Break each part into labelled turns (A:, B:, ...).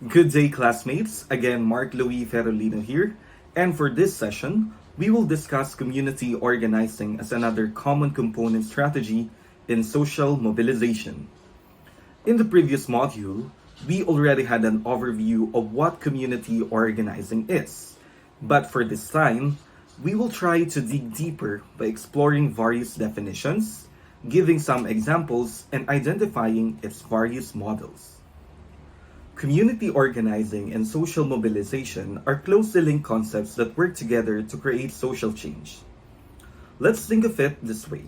A: Good day, classmates. Again, Mark Louis Ferrolino here. And for this session, we will discuss community organizing as another common component strategy in social mobilization. In the previous module, we already had an overview of what community organizing is. But for this time, we will try to dig deeper by exploring various definitions, giving some examples, and identifying its various models. Community organizing and social mobilization are closely linked concepts that work together to create social change. Let's think of it this way.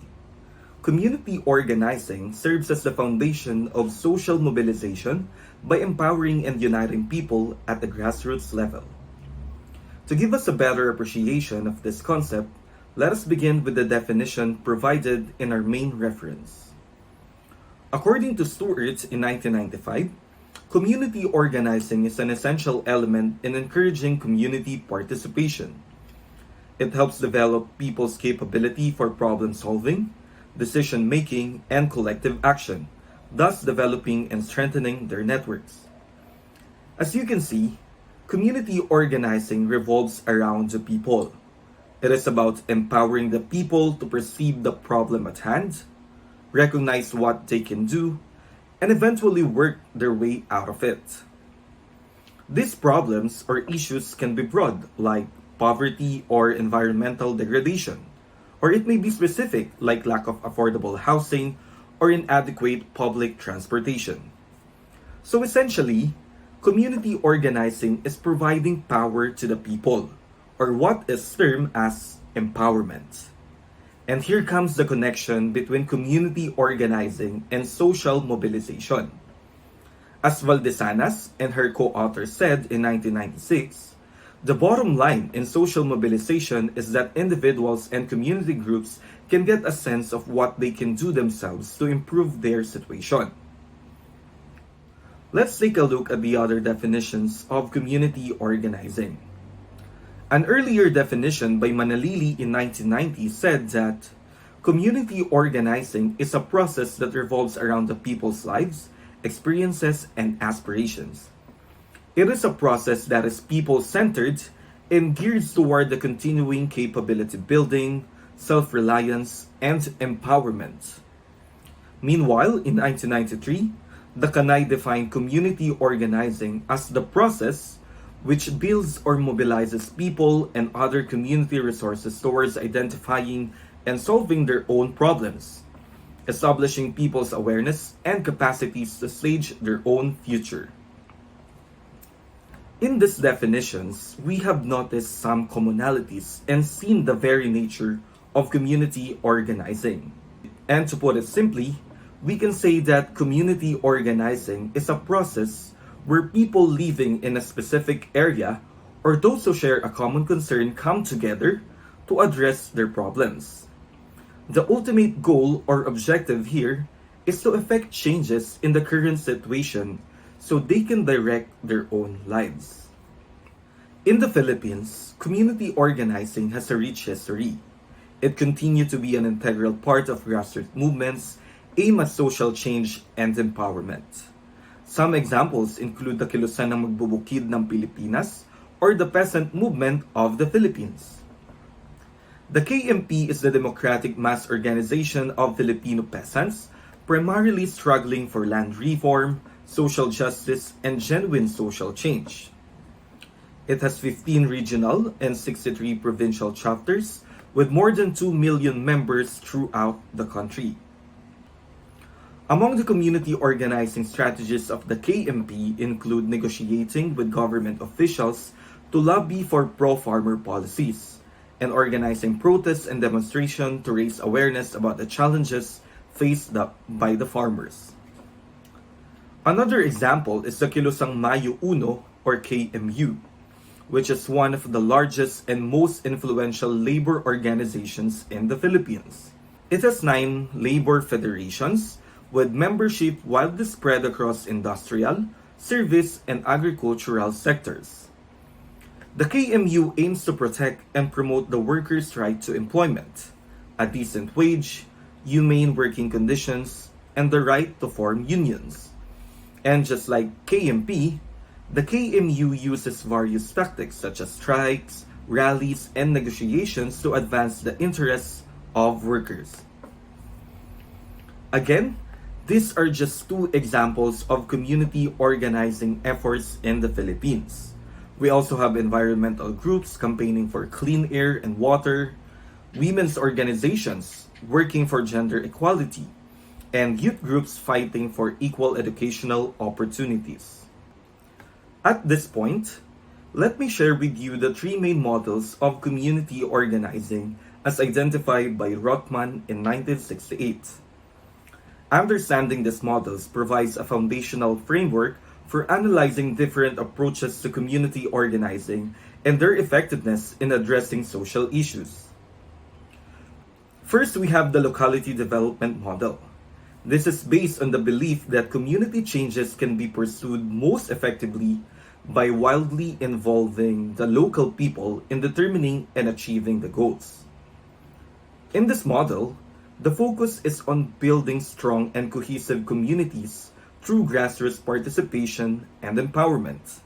A: Community organizing serves as the foundation of social mobilization by empowering and uniting people at the grassroots level. To give us a better appreciation of this concept, let us begin with the definition provided in our main reference. According to Stewart in 1995, community organizing is an essential element in encouraging community participation. It helps develop people's capability for problem solving, decision making, and collective action, thus developing and strengthening their networks. As you can see, community organizing revolves around the people. It is about empowering the people to perceive the problem at hand, recognize what they can do, and eventually work their way out of it. These problems or issues can be broad, like poverty or environmental degradation, or it may be specific, like lack of affordable housing or inadequate public transportation. So essentially, community organizing is providing power to the people, or what is termed as empowerment. And here comes the connection between community organizing and social mobilization. As Valdesanas and her co-author said in 1996, the bottom line in social mobilization is that individuals and community groups can get a sense of what they can do themselves to improve their situation. Let's take a look at the other definitions of community organizing. An earlier definition by Manalili in 1990 said that community organizing is a process that revolves around the people's lives, experiences, and aspirations. It is a process that is people-centered and geared toward the continuing capability building, self-reliance, and empowerment. Meanwhile, in 1993, the Kanay defined community organizing as the process which builds or mobilizes people and other community resources towards identifying and solving their own problems, establishing people's awareness and capacities to stage their own future. In these definitions, we have noticed some commonalities and seen the very nature of community organizing. And to put it simply, we can say that community organizing is a process where people living in a specific area or those who share a common concern come together to address their problems. The ultimate goal or objective here is to effect changes in the current situation so they can direct their own lives. In the Philippines, community organizing has a rich history. It continued to be an integral part of grassroots movements aimed at social change and empowerment. Some examples include the Kilusanang Magbubukid ng Pilipinas or the Peasant Movement of the Philippines. The KMP is the democratic mass organization of Filipino peasants, primarily struggling for land reform, social justice, and genuine social change. It has 15 regional and 63 provincial chapters with more than 2 million members throughout the country. Among the community organizing strategies of the KMP include negotiating with government officials to lobby for pro-farmer policies, and organizing protests and demonstrations to raise awareness about the challenges faced by the farmers. Another example is the Kilusang Mayo Uno or KMU, which is one of the largest and most influential labor organizations in the Philippines. It has 9 labor federations with membership widely spread across industrial, service, and agricultural sectors. The KMU aims to protect and promote the workers' right to employment, a decent wage, humane working conditions, and the right to form unions. And just like KMP, The KMU uses various tactics such as strikes, rallies, and negotiations to advance the interests of workers. Again, these are just two examples of community organizing efforts in the Philippines. We also have environmental groups campaigning for clean air and water, women's organizations working for gender equality, and youth groups fighting for equal educational opportunities. At this point, let me share with you the three main models of community organizing as identified by Rothman in 1968. Understanding these models provides a foundational framework for analyzing different approaches to community organizing and their effectiveness in addressing social issues. First, we have the locality development model. This is based on the belief that community changes can be pursued most effectively by wildly involving the local people in determining and achieving the goals. In this model, the focus is on building strong and cohesive communities through grassroots participation and empowerment.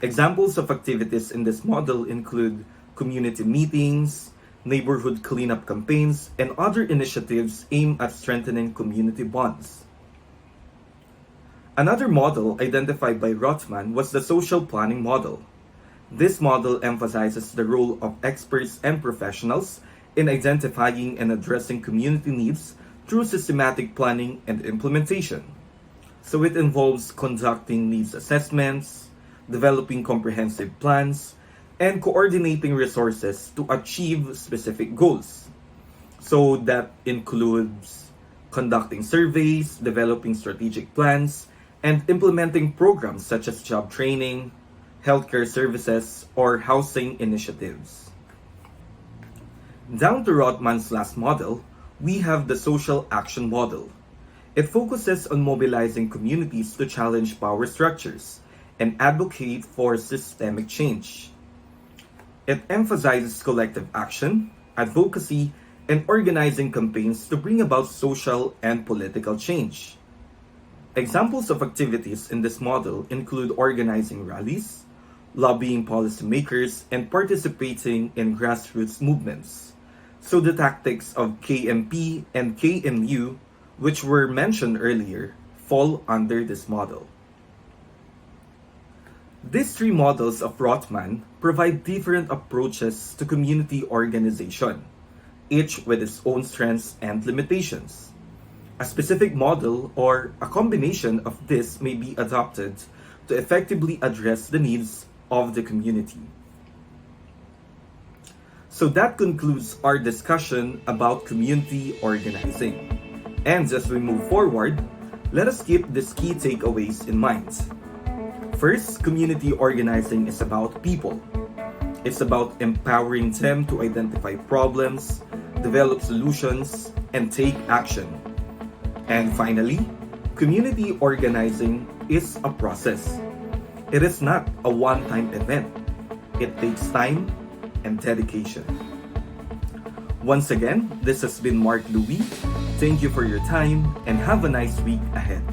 A: Examples of activities in this model include community meetings, neighborhood cleanup campaigns, and other initiatives aimed at strengthening community bonds. Another model identified by Rothman was the social planning model. This model emphasizes the role of experts and professionals in identifying and addressing community needs through systematic planning and implementation. So it involves conducting needs assessments, developing comprehensive plans, and coordinating resources to achieve specific goals. So that includes conducting surveys, developing strategic plans, and implementing programs such as job training, healthcare services, or housing initiatives. Down to Rothman's last model, we have the social action model. It focuses on mobilizing communities to challenge power structures and advocate for systemic change. It emphasizes collective action, advocacy, and organizing campaigns to bring about social and political change. Examples of activities in this model include organizing rallies, lobbying policymakers, and participating in grassroots movements. So the tactics of KMP and KMU, which were mentioned earlier, fall under this model. These three models of Rothman provide different approaches to community organization, each with its own strengths and limitations. A specific model or a combination of this may be adopted to effectively address the needs of the community. So that concludes our discussion about community organizing. And as we move forward, let us keep these key takeaways in mind. First, community organizing is about people. It's about empowering them to identify problems, develop solutions, and take action. And finally, community organizing is a process. It is not a one-time event. It takes time and dedication. Once again, this has been Mark Louis. Thank you for your time and have a nice week ahead.